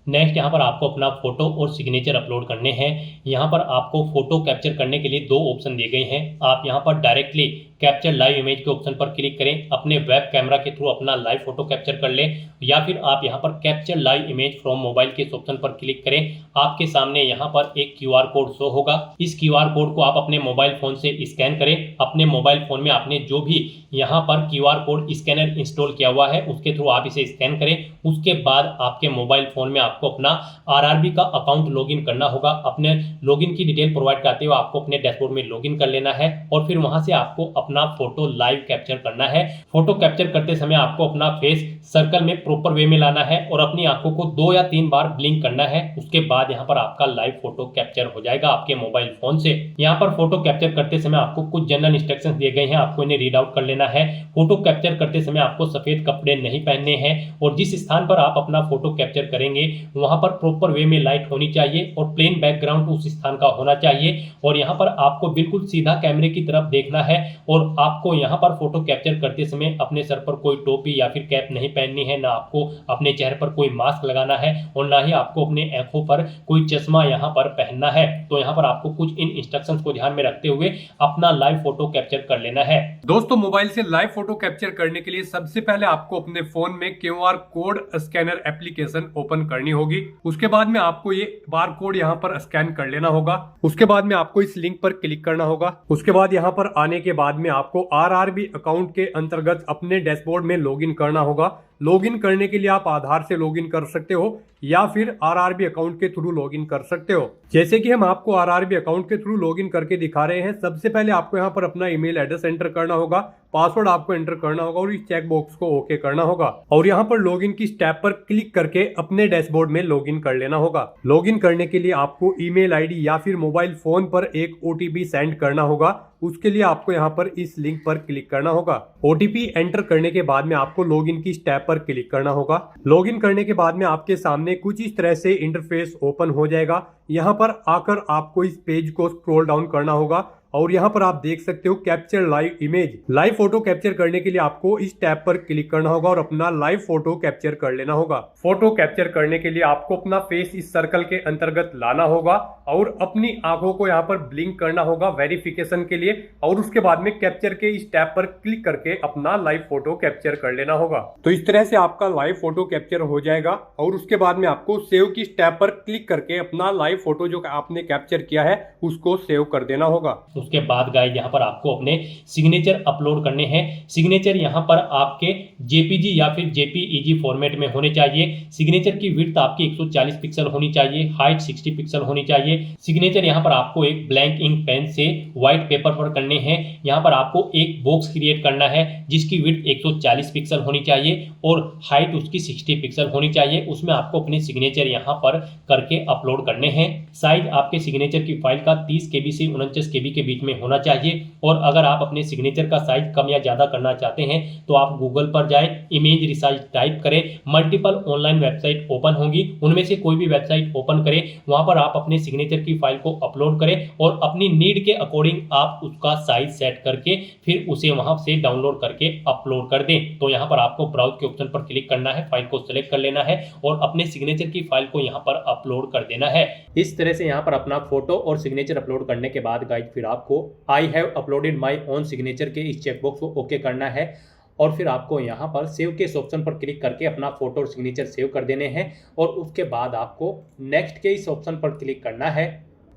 नेक्स्ट यहाँ पर आपको अपना फोटो और सिग्नेचर अपलोड करने हैं। यहाँ पर आपको फोटो कैप्चर करने के लिए 2 ऑप्शन दिए गए हैं। आप यहाँ पर डायरेक्टली कैप्चर लाइव इमेज के ऑप्शन पर क्लिक करें, अपने वेब कैमरा के थ्रू अपना लाइव फोटो कैप्चर कर लें, या फिर आप यहाँ पर capture live image from mobile के इस ऑप्शन पर क्लिक करें। आपके सामने यहाँ पर एक क्यूआर कोड शो होगा। इस क्यूआर कोड को आप अपने मोबाइल फोन से स्कैन करें। अपने मोबाइल फोन में आपने जो भी यहाँ पर क्यूआर कोड स्कैनर इंस्टॉल किया हुआ है उसके थ्रू आप इसे स्कैन करें। उसके बाद आपके मोबाइल फोन में आपको अपना आरआरबी का अकाउंट लॉगिन करना होगा। अपने लॉगिन की डिटेल प्रोवाइड करते हुए आपको अपने डैशबोर्ड में लॉगिन कर लेना है, और फिर वहां से आपको अपना फोटो लाइव कैप्चर करना है। फोटो कैप्चर करते समय आपको अपना फेस सर्कल में प्रॉपर वे में लाना है और अपनी आंखों को 2 या 3 बार ब्लिंक करना है। उसके बाद यहाँ पर आपका लाइव फोटो कैप्चर हो जाएगा आपके मोबाइल फोन से। यहाँ पर फोटो कैप्चर करते समय आपको कुछ जनरल इंस्ट्रक्शंस दिए गए हैं, आपको इन्हें रीड आउट कर लेना है। फोटो कैप्चर करते समय आपको सफेद कपड़े नहीं पहनने हैं, और जिस स्थान पर आप अपना फोटो कैप्चर करेंगे वहां पर प्रॉपर वे में लाइट होनी चाहिए और प्लेन बैकग्राउंड उस स्थान का होना चाहिए। और यहाँ पर आपको बिल्कुल सीधा कैमरे की तरफ देखना है, और आपको यहाँ पर फोटो कैप्चर करते समय अपने सर पर कोई टोपी या फिर कैप नहीं पहननी है, ना आपको अपने चेहरे पर कोई मास्क लगाना है, और ना ही आपको अपने आंखों पर कोई चश्मा यहाँ पर पहनना है। तो यहाँ पर आपको कुछ इन इंस्ट्रक्शंस को ध्यान में रखते हुए अपना लाइव फोटो कैप्चर कर लेना है। दोस्तों, मोबाइल से लाइव फोटो कैप्चर करने के लिए सबसे पहले आपको अपने फोन में QR code scanner application open करनी होगी। उसके बाद में आपको ये बार कोड यहाँ पर स्कैन कर लेना होगा। उसके बाद में आपको इस लिंक पर क्लिक करना होगा। उसके बाद यहाँ पर आने के बाद में आपको आरआरबी अकाउंट के अंतर्गत अपने डैशबोर्ड में लॉगिन करना होगा। लॉगिन करने के लिए आप आधार से लॉगिन कर सकते हो या फिर आरआरबी अकाउंट के थ्रू लॉगिन कर सकते हो। जैसे कि हम आपको आरआरबी अकाउंट के थ्रू लॉगिन करके दिखा रहे हैं। सबसे पहले आपको यहाँ पर अपना ईमेल एड्रेस एंटर करना होगा, पासवर्ड आपको एंटर करना होगा और इस चेक बॉक्स को ओके करना होगा, और यहाँ पर लॉगिन की स्टेप पर क्लिक करके अपने डैशबोर्ड में लॉगिन कर लेना होगा। लॉगिन करने के लिए आपको ईमेल आईडी या फिर मोबाइल फोन पर एक ओटीपी सेंड करना होगा। उसके लिए आपको यहाँ पर इस लिंक पर क्लिक करना होगा। ओटीपी एंटर करने के बाद में आपको लॉगिन की स्टेप पर क्लिक करना होगा। लॉगिन करने के बाद में आपके सामने कुछ इस तरह से इंटरफेस ओपन हो जाएगा। यहाँ पर आकर आपको इस पेज को स्क्रॉल डाउन करना होगा, और यहाँ पर आप देख सकते हो capture live image. Live photo capture करने के लिए आपको इस टैब पर क्लिक करना होगा और अपना लाइव फोटो कैप्चर कर लेना होगा। फोटो कैप्चर करने के लिए आपको अपना फेस इस सर्कल के अंतर्गत लाना होगा और अपनी आंखों को यहाँ पर ब्लिंक करना होगा वेरिफिकेशन के लिए, और उसके बाद में कैप्चर के इस टैब पर क्लिक करके अपना लाइव फोटो कैप्चर कर लेना होगा। तो इस तरह से आपका लाइव फोटो कैप्चर हो जाएगा, और उसके बाद में आपको सेव की टैब पर क्लिक करके अपना लाइव फोटो जो आपने कैप्चर किया है उसको सेव कर देना होगा। उसके बाद गाइस यहाँ पर आपको अपने सिग्नेचर अपलोड करने हैं। सिग्नेचर यहाँ पर आपके जेपीजी या फिर जेपीईजी फॉर्मेट में होने चाहिए। सिग्नेचर की विड्थ आपकी 140 पिक्सल होनी चाहिए, हाइट 60 पिक्सल होनी चाहिए। सिग्नेचर यहाँ पर आपको एक ब्लैंक इंक पेन से व्हाइट पेपर पर करने हैं। यहाँ पर आपको एक बॉक्स क्रिएट करना है जिसकी विड्थ 140 पिक्सल होनी चाहिए और हाइट उसकी 60 पिक्सल होनी चाहिए। उसमें आपको अपने सिग्नेचर यहाँ पर करके अपलोड करने हैं। साइज आपके सिग्नेचर की फाइल का 30 KB से 49 KB के बीच में होना चाहिए, और अगर आप अपने सिग्नेचर का साइज कम या ज्यादा करना चाहते हैं तो आप गूगल पर जाएं, इमेज रिसाइज टाइप करें, मल्टीपल ऑनलाइन वेबसाइट ओपन होंगी, उनमें से कोई भी वेबसाइट ओपन करें, वहां पर आप अपने सिग्नेचर की फाइल को अपलोड करें और अपनी नीड के अकॉर्डिंग आप उसका साइज सेट करके फिर उसे वहां से डाउनलोड करके अपलोड कर दें। तो यहाँ पर आपको ब्राउज के ऑप्शन पर क्लिक करना है, फाइल को सिलेक्ट कर लेना है और अपने सिग्नेचर की फाइल को यहाँ पर अपलोड कर देना है। इस तरह से यहाँ पर अपना फोटो और सिग्नेचर अपलोड करने के बाद गाइस फिर आपको I have uploaded my own signature के इस चेकबॉक्स को ओके करना है, और फिर आपको यहाँ पर सेव के इस ऑप्शन पर क्लिक करके अपना फोटो और सिग्नेचर सेव कर देने हैं, और उसके बाद आपको नेक्स्ट के इस ऑप्शन पर क्लिक करना है।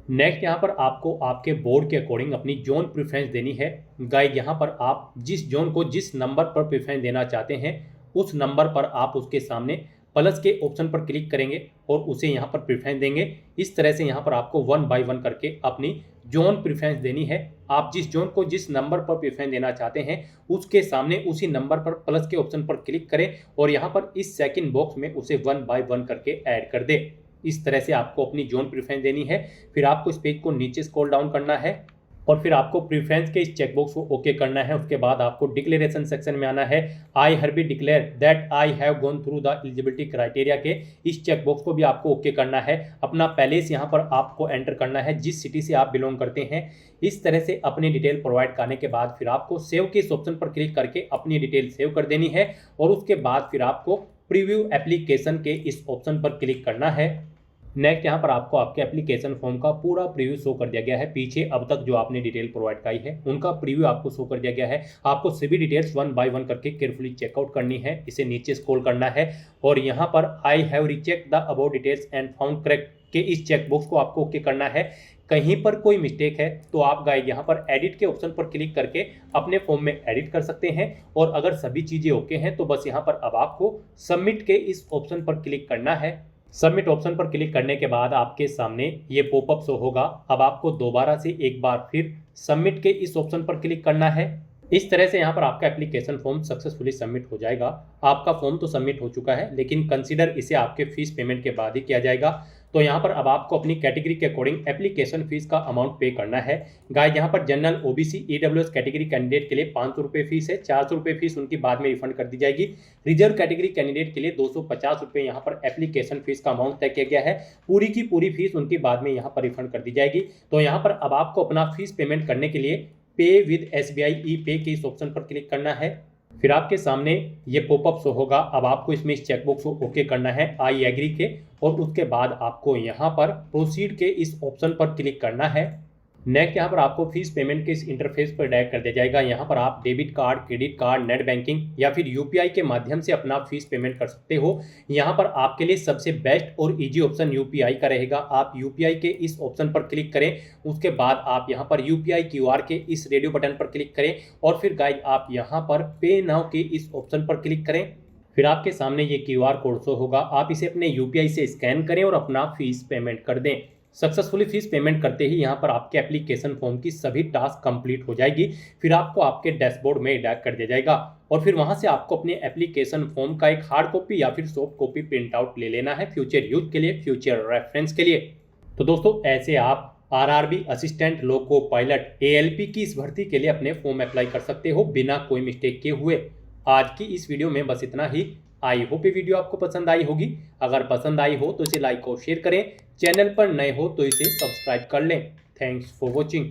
नेक्स्ट यहाँ पर आपको आपके बोर्ड के अकॉर्डिंग अपनी जोन प्रेफरेंस देनी है। गाइड यहाँ पर आप जिस जोन को जिस नंबर पर प्रेफरेंस देना चाहते हैं उस नंबर पर आप उसके सामने प्लस के ऑप्शन पर क्लिक करेंगे और उसे यहाँ पर प्रेफरेंस देंगे। इस तरह से यहाँ पर आपको 1 बाय 1 करके अपनी जोन प्रेफरेंस देनी है। आप जिस जोन को जिस नंबर पर प्रेफरेंस देना चाहते हैं उसके सामने उसी नंबर पर प्लस के ऑप्शन पर क्लिक करें और यहाँ पर इस सेकंड बॉक्स में उसे 1 बाय 1 करके ऐड कर दें। इस तरह से आपको अपनी जोन प्रेफरेंस देनी है। फिर आपको इस पेज को नीचे स्क्रॉल डाउन करना है और फिर आपको प्रेफरेंस के इस चेकबॉक्स को ओके करना है। उसके बाद आपको डिक्लेरेशन सेक्शन में आना है। I hereby declare that I have gone through the eligibility criteria के इस चेकबॉक्स को भी आपको ओके करना है। अपना पैलेस यहाँ पर आपको एंटर करना है जिस सिटी से आप बिलोंग करते हैं। इस तरह से अपनी डिटेल प्रोवाइड करने के बाद फिर आपको सेव के इस ऑप्शन पर क्लिक करके अपनी डिटेल सेव कर देनी है और उसके बाद फिर आपको प्रीव्यू एप्लीकेशन के इस ऑप्शन पर क्लिक करना है। नेक्स्ट यहाँ पर आपको आपके एप्लीकेशन फॉर्म का पूरा प्रीव्यू शो कर दिया गया है। पीछे अब तक जो आपने डिटेल प्रोवाइड कराई है उनका प्रीव्यू आपको शो कर दिया गया है। आपको सभी डिटेल्स 1 बाय 1 करके केयरफुली चेकआउट करनी है। इसे नीचे स्क्रॉल करना है और यहाँ पर I have recheck the about details and found correct के इस चेकबॉक्स को आपको ओके करना है। कहीं पर कोई मिस्टेक है तो आप गाइड यहाँ पर एडिट के ऑप्शन पर क्लिक करके अपने फॉर्म में एडिट कर सकते हैं और अगर सभी चीज़ें ओके हैं तो बस यहाँ पर अब आपको सबमिट के इस ऑप्शन पर क्लिक करना है। सबमिट ऑप्शन पर क्लिक करने के बाद आपके सामने ये पॉपअप शो होगा। अब आपको दोबारा से एक बार फिर सबमिट के इस ऑप्शन पर क्लिक करना है। इस तरह से यहाँ पर आपका एप्लीकेशन फॉर्म सक्सेसफुली सबमिट हो जाएगा। आपका फॉर्म तो सबमिट हो चुका है लेकिन कंसीडर इसे आपके फीस पेमेंट के बाद ही किया जाएगा। तो यहाँ पर अब आपको अपनी कैटेगरी के अकॉर्डिंग एप्लीकेशन फीस का अमाउंट पे करना है। गाइस यहाँ पर general OBC EWS category candidate के लिए 500 रुपये फीस है। 400 रुपये फीस उनकी बाद में रिफंड कर दी जाएगी। रिजर्व कैटेगरी कैंडिडेट के लिए 250 रुपये यहाँ पर एप्लीकेशन फीस का अमाउंट तय किया गया है। पूरी की पूरी फीस उनकी बाद में यहाँ पर रिफंड कर दी जाएगी। तो यहाँ पर अब आपको अपना फीस पेमेंट करने के लिए पे विद SBI ई पे के इस ऑप्शन पर क्लिक करना है। फिर आपके सामने ये पॉपअप शो होगा। अब आपको इसमें इस चेकबॉक्स को ओके करना है आई एग्री के और उसके बाद आपको यहाँ पर प्रोसीड के इस ऑप्शन पर क्लिक करना है। नेक्स्ट यहाँ पर आपको फीस पेमेंट के इस इंटरफेस पर डायरेक्ट कर दिया जाएगा। यहाँ पर आप debit card, credit card, net banking या फिर UPI के माध्यम से अपना फीस पेमेंट कर सकते हो। यहाँ पर आपके लिए सबसे बेस्ट और इजी ऑप्शन UPI का रहेगा। आप UPI के इस ऑप्शन पर क्लिक करें। उसके बाद आप यहाँ पर UPI QR के इस रेडियो बटन पर क्लिक करें और फिर गाइस आप यहाँ पर पे नाउ के इस ऑप्शन पर क्लिक करें। फिर आपके सामने ये QR कोड शो होगा। आप इसे अपने UPI से स्कैन करें और अपना फीस पेमेंट कर दें। सक्सेसफुली फीस पेमेंट करते ही यहाँ पर आपके एप्लीकेशन फॉर्म की सभी टास्क कंप्लीट हो जाएगी। फिर आपको आपके डैशबोर्ड में डायरेक्ट कर दिया जाएगा और फिर वहाँ से आपको अपने एप्लीकेशन फॉर्म का एक हार्ड कॉपी या फिर सॉफ्ट कॉपी प्रिंट आउट ले लेना है फ्यूचर यूज के लिए, फ्यूचर रेफरेंस के लिए। तो दोस्तों ऐसे आप RRB assistant loco pilot ALP की इस भर्ती के लिए अपने फॉर्म अप्लाई कर सकते हो बिना कोई मिस्टेक किए हुए। आज की इस वीडियो में बस इतना ही। आई होप ये वीडियो आपको पसंद आई होगी। अगर पसंद आई हो तो इसे लाइक और शेयर करें। चैनल पर नए हो तो इसे सब्सक्राइब कर लें। Thanks for watching.